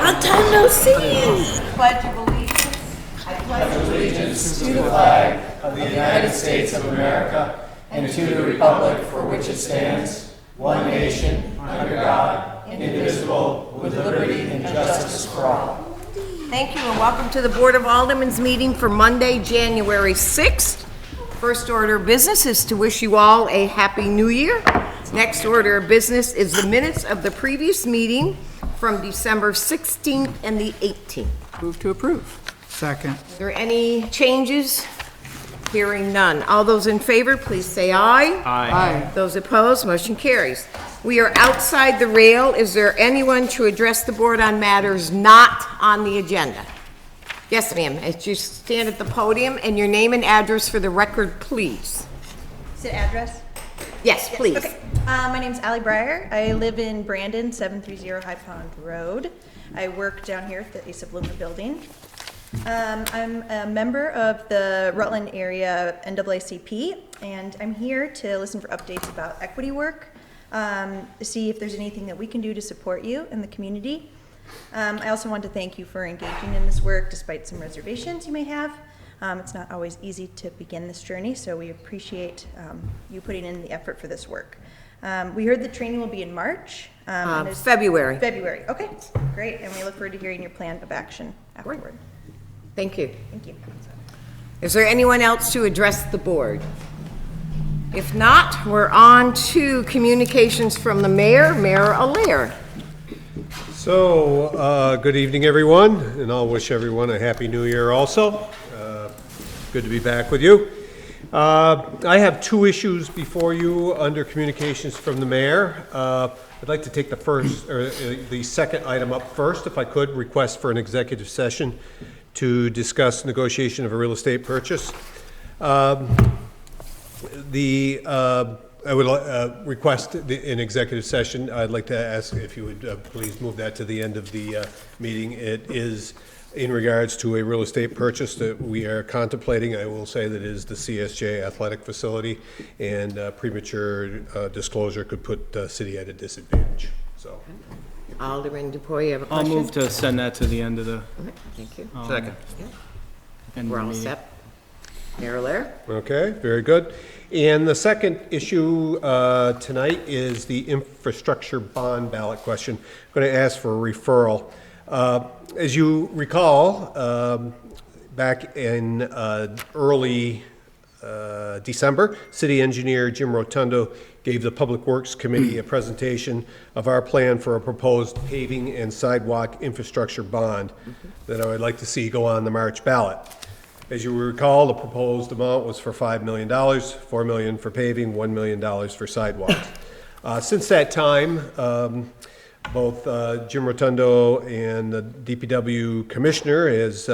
Long time no see. Pledge of allegiance. I pledge Allegiance to the flag of the United States of America and to the republic for which it stands, one nation, under God, indivisible, with liberty and justice for all. Thank you and welcome to the Board of Aldermen's meeting for Monday, January 6th. First order of business is to wish you all a happy new year. Next order of business is the minutes of the previous meeting from December 16th and the 18th. Move to approve. Second. Are there any changes? Hearing none. All those in favor, please say aye. Aye. Those opposed, motion carries. We are outside the rail. Is there anyone to address the board on matters not on the agenda? Yes, ma'am. As you stand at the podium and your name and address for the record, please. Is it address? Yes, please. Okay. My name's Allie Breyer. I live in Brandon, 730 High Pond Road. I work down here at the Asa Bloomer building. I'm a member of the Rutland area NAACP, and I'm here to listen for updates about equity work, to see if there's anything that we can do to support you in the community. I also want to thank you for engaging in this work despite some reservations you may have. It's not always easy to begin this journey, so we appreciate you putting in the effort for this work. We heard the training will be in March. February. February, okay, great, and we look forward to hearing your plan of action afterward. Thank you. Thank you. Is there anyone else to address the board? If not, we're on to communications from the mayor, Mayor Allaire. So, good evening, everyone, and I'll wish everyone a happy new year also. Good to be back with you. I have two issues before you under communications from the mayor. I'd like to take the second item up first, if I could, request for an executive session to discuss negotiation of a real estate purchase. I would request an executive session. I'd like to ask if you would please move that to the end of the meeting. It is in regards to a real estate purchase that we are contemplating. I will say that it is the CSJ athletic facility, and premature disclosure could put the city at a disadvantage. So, Alderman Dupoy, you have a I'll question? move to send that to the end of the. Okay, thank you. Second. End of We're the all meeting. set. Mayor Allaire? okay, very good. And the second issue tonight is the infrastructure bond ballot question. I'm going to ask for a referral. As you recall, back in early December, City Engineer Jim Rotundo gave the Public Works Committee a presentation of our plan for a proposed paving and sidewalk infrastructure bond that I would like to see go on the March ballot. As you recall, the proposed amount was for $5 million, $4 million for paving, $1 million for sidewalks. Since that time, both Jim Rotundo and the DPW Commissioner has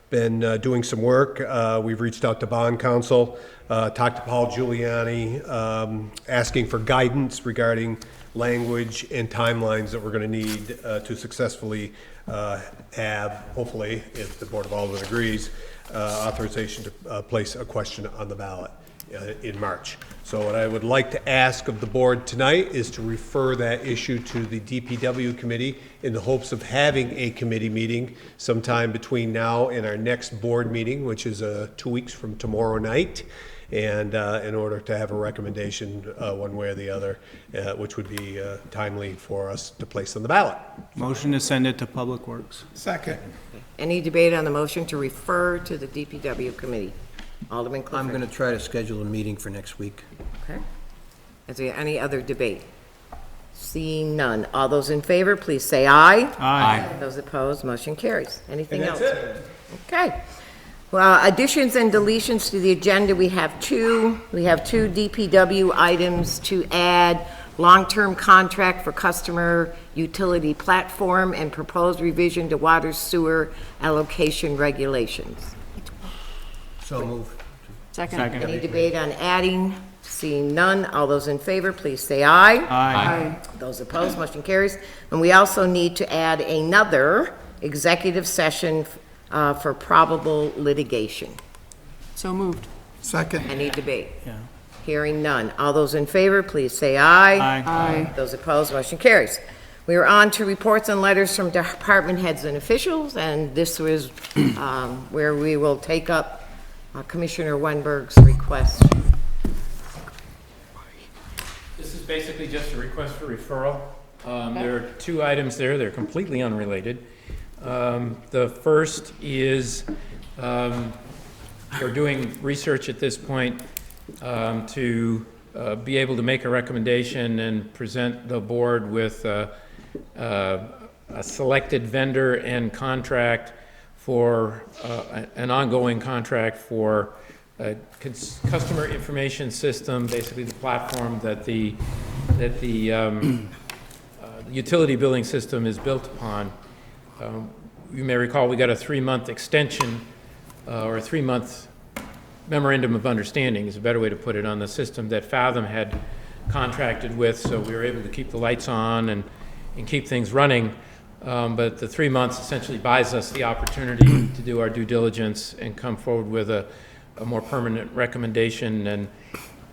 been doing some work. We've reached out to Bond Counsel, talked to Paul Giuliani, asking for guidance regarding language and timelines that we're going to need to successfully have, hopefully, if the Board of Aldermen agrees, authorization to place a question on the ballot in March. So what I would like to ask of the board tonight is to refer that issue to the DPW committee in the hopes of having a committee meeting sometime between now and our next board meeting, which is 2 weeks from tomorrow night, and in order to have a recommendation one way or the other, which would be timely for us to place on the ballot. Motion to send it to Public Works. Second. Any debate on the motion to refer to the DPW committee? Alderman Clifford? I'm going to try to schedule a meeting for next week. Okay. Is there any other debate? Seeing none. All those in favor, please say aye. Aye. Those opposed, motion carries. Anything And else? that's it. Okay. Well, additions and deletions to the agenda, we have two. We have two DPW items to add: long-term contract for customer utility platform and proposed revision to water sewer allocation regulations. So move. Second. Any debate on adding? Seeing none, all those in favor, please say aye. Aye. Those opposed, motion carries. And we also need to add another executive session for probable litigation. So moved. Second. Any debate? Yeah. Hearing none. All those in favor, please say aye. Aye. Aye. Those opposed, motion carries. We are on to reports and letters from department heads and officials, and this was where we will take up Commissioner Wenberg's request. This is basically just a request for referral. There are two items there. They're completely unrelated. The first is we're doing research at this point to be able to make a recommendation and present the board with a selected vendor and contract for an ongoing contract for a customer information system, basically the platform that the utility billing system is built upon. You may recall we got a 3-month extension or a 3-month memorandum of understanding is a better way to put it on the system that Fathom had contracted with, so we were able to keep the lights on and keep things running. But the 3 months essentially buys us the opportunity to do our due diligence and come forward with a more permanent recommendation. And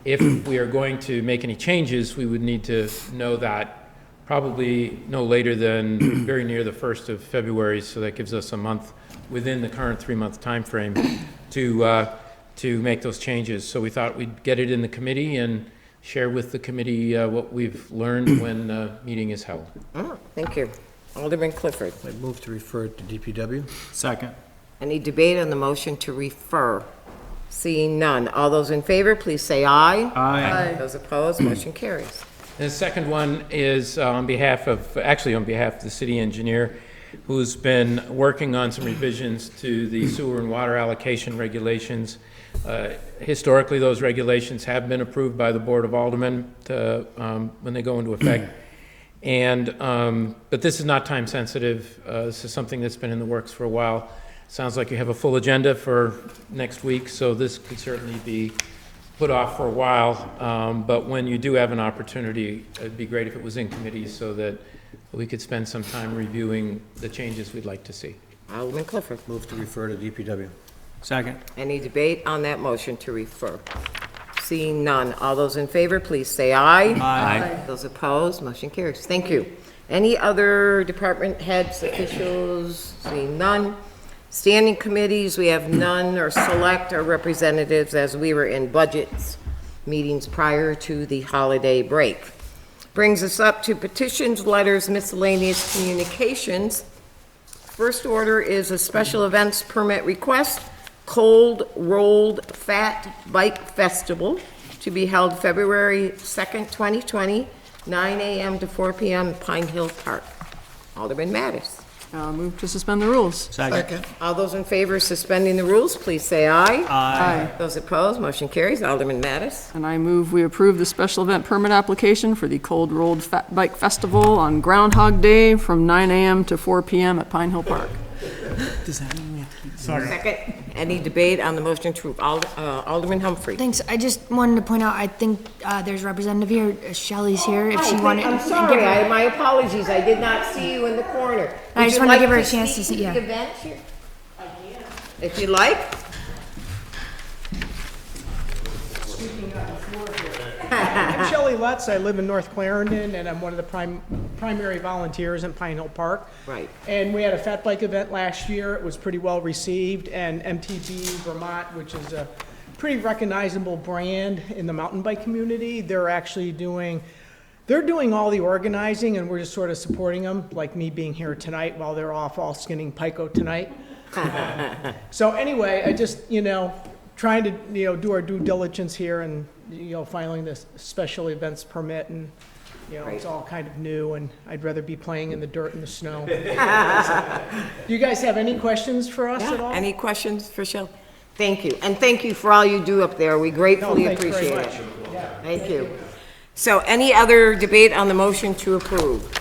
if we are going to make any changes, we would need to know that probably no later than very near the 1st of February, so that gives us a month within the current 3-month time frame to make those changes. So we thought we'd get it in the committee and share with the committee what we've learned when the meeting is held. Oh, thank you. Alderman Clifford. I move to refer it to DPW. Second. Any debate on the motion to refer? Seeing none. All those in favor, please say aye. Aye. Those opposed, motion carries. And the second one is on behalf of the city engineer, who's been working on some revisions to the sewer and water allocation regulations. Historically, those regulations have been approved by the Board of Aldermen when they go into effect. And but this is not time sensitive. This is something that's been in the works for a while. Sounds like you have a full agenda for next week, so this could certainly be put off for a while. But when you do have an opportunity, it'd be great if it was in committee so that we could spend some time reviewing the changes we'd like to see. Alderman Clifford. Move to refer to DPW. Second. Any debate on that motion to refer? Seeing none. All those in favor, please say aye. Aye. Those opposed, motion carries. Thank you. Any other department heads, officials? Seeing none. Standing committees, we have none, or select our representatives as we were in budgets meetings prior to the holiday break. Brings us up to petitions, letters, miscellaneous communications. First order is a special events permit request, Cold Rolled Fat Bike Festival, to be held February 2nd, 2020, 9 a.m. to 4 p.m. at Pine Hill Park. Alderman Mattis. Move to suspend the rules. Second. All those in favor of suspending the rules, please say aye. Aye. Those opposed, motion carries. Alderman Mattis. And I move we approve the special event permit application for the Cold Rolled Fat Bike Festival on Groundhog Day from 9 a.m. to 4 p.m. at Pine Hill Park. Does that mean we have to keep? Second. Any debate on the motion to approve? Alderman Humphrey. Thanks. I just wanted to point out, I think there's a representative here. Shelley's here. If she wanted, I'm sorry, my apologies, I did not see you in the corner. I just Would you wanted to give her like a chance to speak see- the yeah. event here? If you like. I'm Shelley Lutz. I live in North Clarendon, and I'm one of the primary volunteers in Pine Hill Park. Right. And we had a fat bike event last year. It was pretty well received, and MTB Vermont, which is a pretty recognizable brand in the mountain bike community, they're doing all the organizing, and we're just sort of supporting them, like me being here tonight while they're off all skinning Pico tonight. So anyway, I just, trying to, do our due diligence here and, filing this special events permit, and, it's all kind of new, and I'd rather be playing in the dirt and the snow. Do you guys have any questions for us at all? Any questions for Shelley? Thank you, and thank you for all you do up there. We gratefully thanks very appreciate much. it. Thank you. So any other debate on the motion to approve?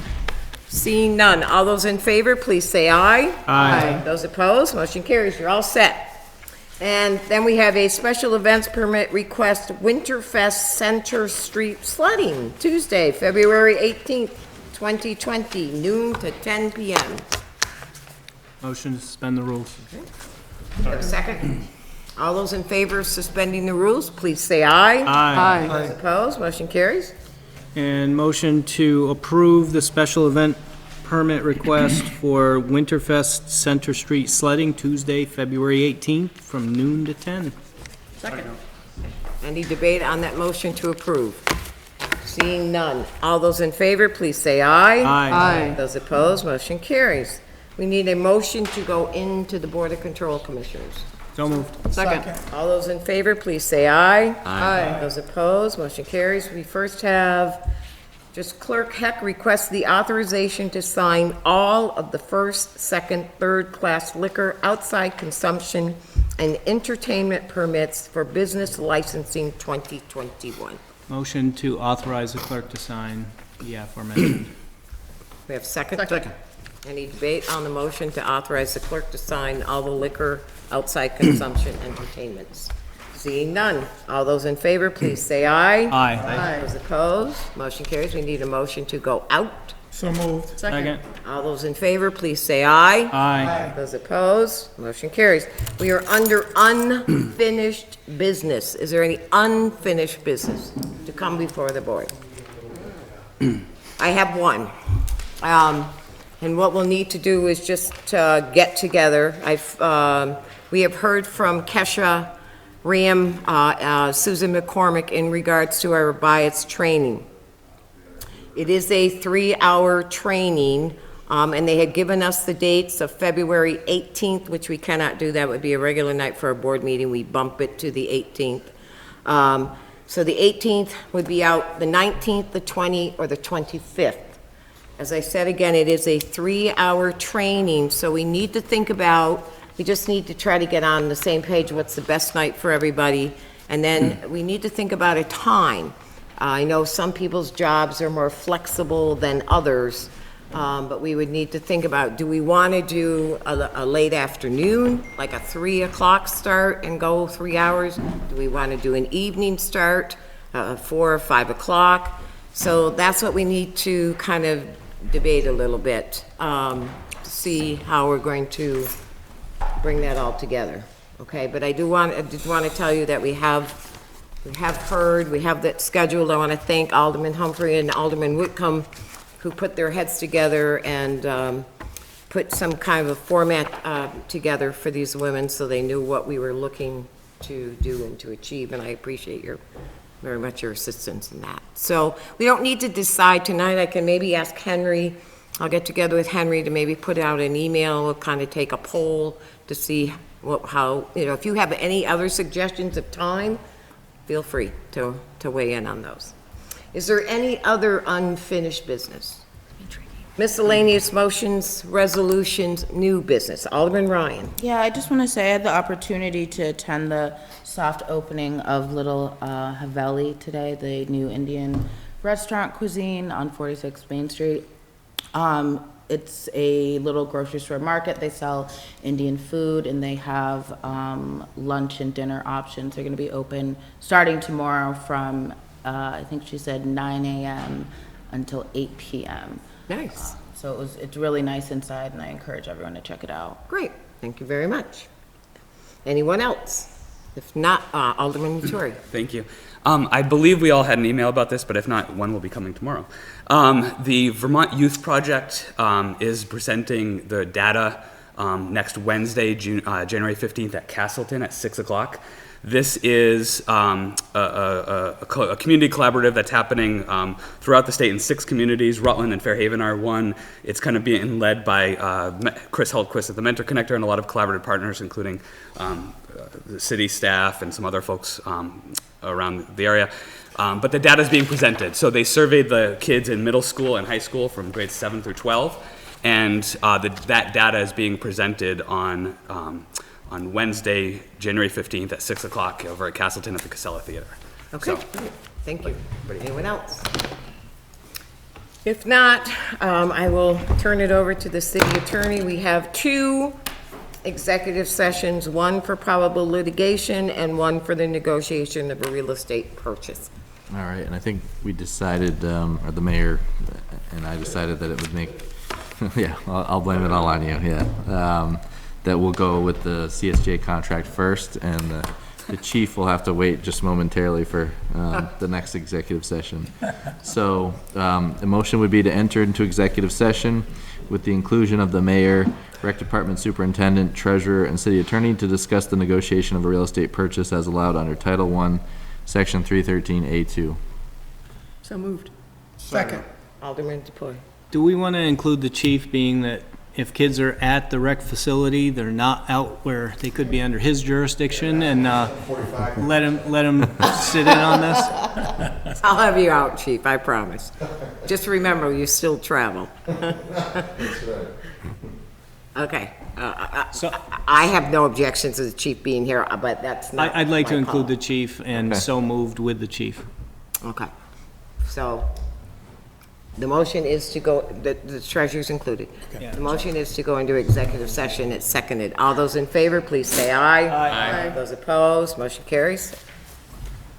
Seeing none. All those in favor, please say aye. Aye. Those opposed, motion carries. You're all set. And then we have a special events permit request, Winterfest Center Street Sledding, Tuesday, February 18th, 2020, noon to 10 p.m. Motion to suspend the rules. Have a second? All those in favor of suspending the rules, please say aye. Aye. Those opposed, motion carries. And motion to approve the special event permit request for Winterfest Center Street Sledding, Tuesday, February 18th, from noon to 10. Any debate on that motion to approve? Seeing none. All those in favor, please say aye. Aye. Those opposed, motion carries. We need a motion to go into the Board of Control Commissioners. So moved. Second. All those in favor, please say aye. Aye. Those opposed, motion carries. We first have just Clerk Heck requests the authorization to sign all of the first, second, third-class liquor, outside consumption, and entertainment permits for business licensing 2021. Motion to authorize the clerk to sign the aforementioned. We have second? Second. Any debate on the motion to authorize the clerk to sign all the liquor, outside consumption, entertainments? Seeing none. All those in favor, please say aye. Aye. Those opposed, motion carries. We need a motion to go out. So moved. Second. All those in favor, please say aye. Aye. Those opposed, motion carries. We are under unfinished business. Is there any unfinished business to come before the board? I have one. And what we'll need to do is just get together. We have heard from Kesha Ram, Susan McCormick in regards to our BIATS training. It is a 3-hour training, and they had given us the dates of February 18th, which we cannot do. That would be a regular night for a board meeting. We bump it to the 18th. So the 18th would be out, the 19th, the 20th, or the 25th. As I said again, it is a 3-hour training, so we need to think about, we just need to try to get on the same page, what's the best night for everybody, and then we need to think about a time. I know some people's jobs are more flexible than others, but we would need to think about, do we want to do a late afternoon, like a 3 o'clock start and go 3 hours? Do we want to do an evening start, 4 or 5 o'clock? So that's what we need to kind of debate a little bit, to see how we're going to bring that all together. Okay, but I did want to tell you that we have heard, we have that scheduled. I want to thank Alderman Humphrey and Alderman Whitcomb, who put their heads together and put some kind of a format together for these women so they knew what we were looking to do and to achieve, and I appreciate very much your assistance in that. So we don't need to decide tonight. I can maybe ask Henry, I'll get together with Henry to maybe put out an email, we'll kind of take a poll to see how, if you have any other suggestions of time, feel free to weigh in on those. Is there any other unfinished business? Miscellaneous motions, resolutions, new business. Alderman Ryan. Yeah, I just want to say I had the opportunity to attend the soft opening of Little Haveli today, the new Indian restaurant cuisine on 46 Main Street. It's a little grocery store market. They sell Indian food and they have lunch and dinner options. They're going to be open starting tomorrow from, I think she said 9 a.m. until 8 p.m. Nice. So it's really nice inside, and I encourage everyone to check it out. Great. Thank you very much. Anyone else? If not, Alderman Vittori. Thank you. I believe we all had an email about this, but if not, one will be coming tomorrow. The Vermont Youth Project is presenting the data next Wednesday, January 15th at Castleton at 6 o'clock. This is a community collaborative that's happening throughout the state in 6 communities. Rutland and Fairhaven are one. It's kind of being led by Chris Hultquist at the Mentor Connector and a lot of collaborative partners, including the city staff and some other folks around the area. But the data is being presented. So they surveyed the kids in middle school and high school from grades 7 through 12, and that data is being presented on Wednesday, January 15th at 6 o'clock over at Castleton at the Casella Theater. Okay, great. Thank you. Anyone else? If not, I will turn it over to the city attorney. We have 2 executive sessions, one for probable litigation and one for the negotiation of a real estate purchase. All right, and I think we decided, or the mayor and I decided that it would make, yeah, I'll blame it all on you, yeah. That we'll go with the CSJ contract first and the chief will have to wait just momentarily for the next executive session. So, the motion would be to enter into executive session with the inclusion of the mayor, rec department superintendent, treasurer, and city attorney to discuss the negotiation of a real estate purchase as allowed under Title I, Section 313A2. So moved. Second. Alderman DePoy. Do we want to include the chief, being that if kids are at the rec facility, they're not out where they could be under his jurisdiction, and let him sit in on this? I'll have you out, chief, I promise. Just remember, you still travel. Okay. So I have no objections to the chief being here, but that's not I'd like to my include call. the chief, and so moved with the chief. Okay. So, the motion is to go, the treasurer's included. Yeah. The motion is to go into executive session. It's seconded. All those in favor, please say aye. Aye. Those opposed, motion carries.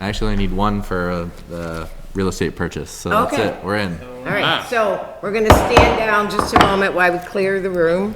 I actually need one for the real estate purchase, so that's Okay. it, we're in. All right, so we're going to stand down just a moment while we clear the room.